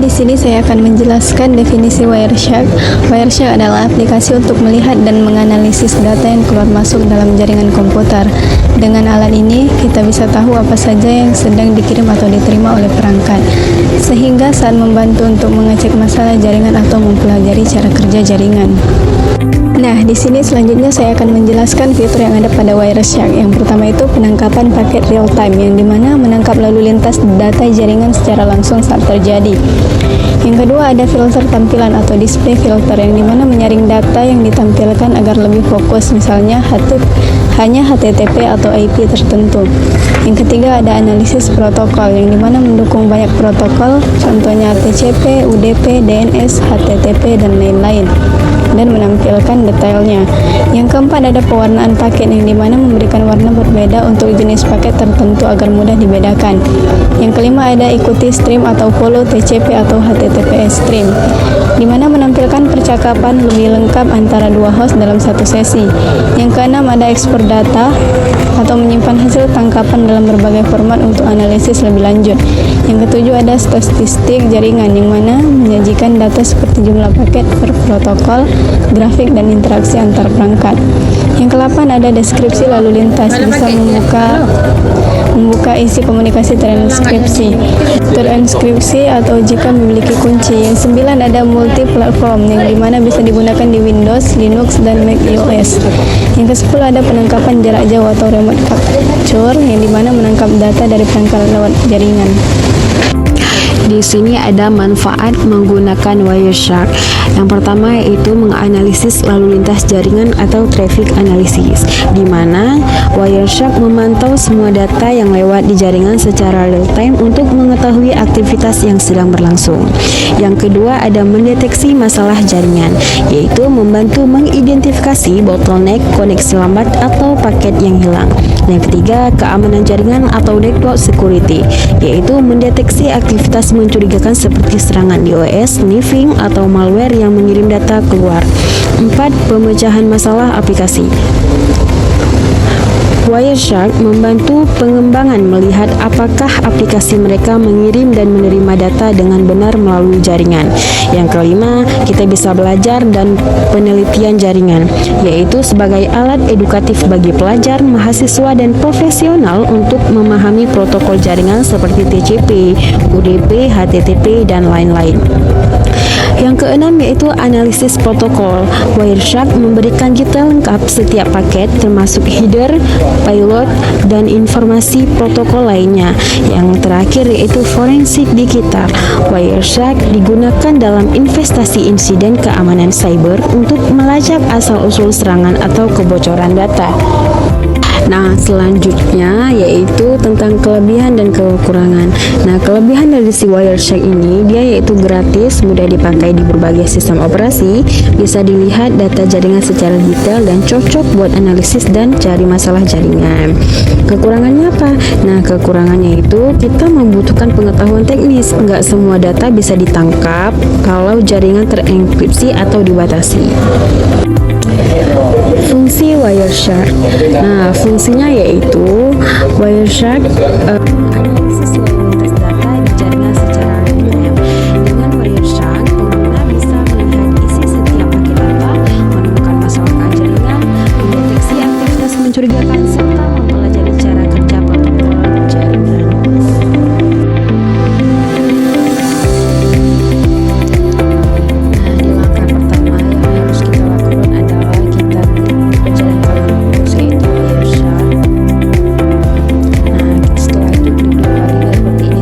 di sini saya akan menjelaskan definisi Wireshark. Wireshark adalah aplikasi untuk melihat dan menganalisis data yang keluar masuk dalam jaringan komputer. Dengan alat ini, kita bisa tahu apa saja yang sedang dikirim atau diterima oleh perangkat, sehingga saat membantu untuk mengecek masalah jaringan atau mempelajari cara kerja jaringan. Nah, di sini selanjutnya saya akan menjelaskan fitur yang ada pada Wireshark. Yang pertama itu penangkapan paket real time, yang dimana menangkap lalu lintas data jaringan secara langsung saat terjadi. Yang kedua ada filter tampilan atau display filter, yang dimana menyaring data yang ditampilkan agar lebih fokus, misalnya hanya HTTP atau IP tertentu. Yang ketiga ada analisis protokol, yang dimana mendukung banyak protokol, contohnya TCP, UDP, DNS, HTTP, dan lain-lain, dan menampilkan detailnya. Yang keempat ada pewarnaan paket, yang dimana memberikan warna berbeda untuk jenis paket tertentu agar mudah dibedakan. Yang kelima ada ikuti stream atau follow TCP atau HTTPS stream, dimana menampilkan percakapan lebih lengkap antara dua host dalam satu sesi. Yang keenam ada ekspor data atau menyimpan hasil tangkapan dalam berbagai format untuk analisis lebih lanjut. Yang ketujuh ada statistik jaringan, yang mana menyajikan data seperti jumlah paket per protokol, grafik, dan interaksi antar perangkat. Yang ke-8 ada deskripsi lalu lintas, bisa membuka isi komunikasi terinskripsi atau jika memiliki kunci. Yang 9 ada multi platform, yang dimana bisa digunakan di Windows, Linux, dan Mac OS. Yang ke-10 ada penangkapan jarak jauh atau remote capture, yang dimana menangkap data dari perangkat lewat jaringan. Di sini ada manfaat menggunakan Wireshark. Yang pertama yaitu menganalisis lalu lintas jaringan atau traffic analysis, di mana Wireshark memantau semua data yang lewat di jaringan secara real time untuk mengetahui aktivitas yang sedang berlangsung. Yang kedua ada mendeteksi masalah jaringan, yaitu membantu mengidentifikasi bottleneck, koneksi lambat, atau paket yang hilang. Yang ketiga, keamanan jaringan atau network security, yaitu mendeteksi aktivitas mencurigakan seperti serangan DOS, sniffing, atau malware yang mengirim data keluar. 4. Pemecahan masalah aplikasi. Wireshark membantu pengembangan melihat apakah aplikasi mereka mengirim dan menerima data dengan benar melalui jaringan. Yang kelima, kita bisa belajar dan penelitian jaringan, yaitu sebagai alat edukatif bagi pelajar, mahasiswa, dan profesional untuk memahami protokol jaringan seperti TCP, UDP, HTTP, dan lain-lain. Yang keenam yaitu analisis protokol. Wireshark memberikan detail lengkap setiap paket, termasuk header, payload, dan informasi protokol lainnya. Yang terakhir yaitu forensik digital. Wireshark digunakan dalam investasi insiden keamanan cyber untuk melacak asal-usul serangan atau kebocoran data. Nah, selanjutnya yaitu tentang kelebihan dan kekurangan. Nah, kelebihan dari si Wireshark ini, dia yaitu gratis, mudah dipakai di berbagai sistem operasi, bisa dilihat data jaringan secara detail dan cocok buat analisis dan cari masalah jaringan. Kekurangannya apa? Nah, kekurangannya itu kita membutuhkan pengetahuan teknis. Enggak semua data bisa ditangkap kalau jaringan terenkripsi atau dibatasi. Fungsi Wireshark. Nah, fungsinya yaitu Wireshark analisis lalu lintas data di jaringan secara real time. Dengan Wireshark, pengguna bisa melihat isi setiap paket data, menemukan masalah jaringan, mendeteksi aktivitas mencurigakan, serta mempelajari cara kerja protokol jaringan. Setelah itu klik dua kali seperti ini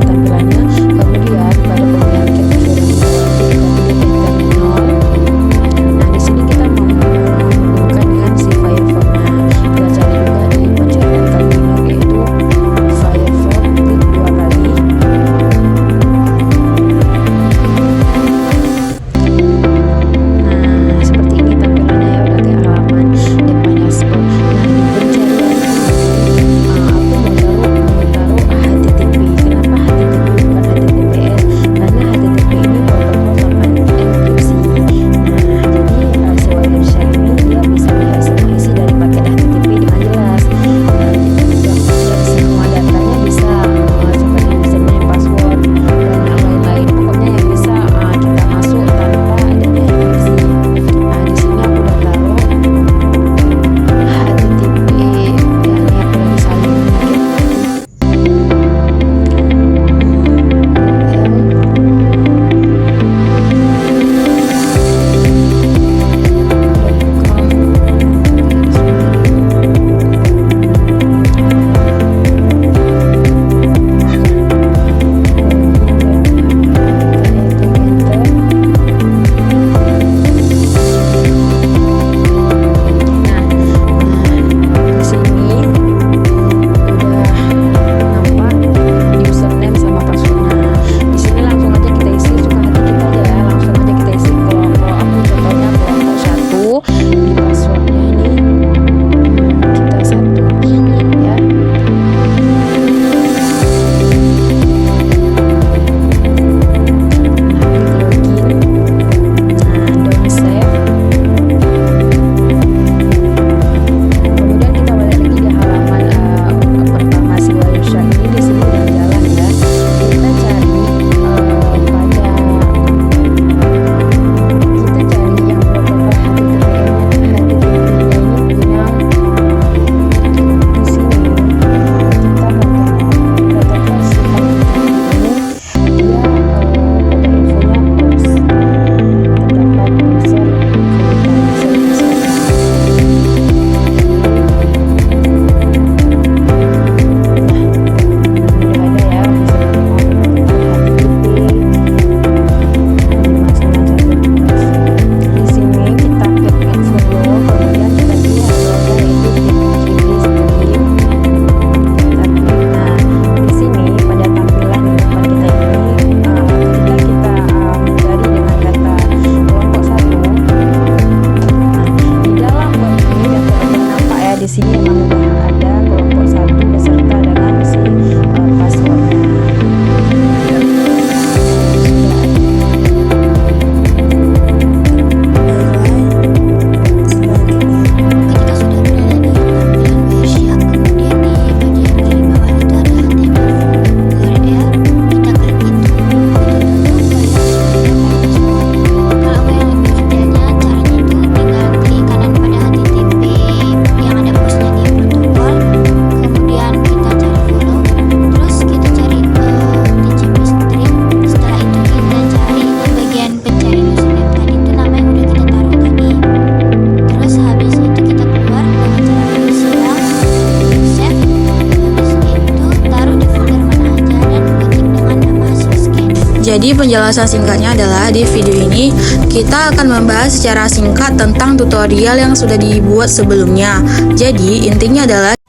Jadi penjelasan singkatnya adalah di video ini kita akan membahas secara singkat tentang tutorial yang sudah dibuat sebelumnya. Jadi intinya adalah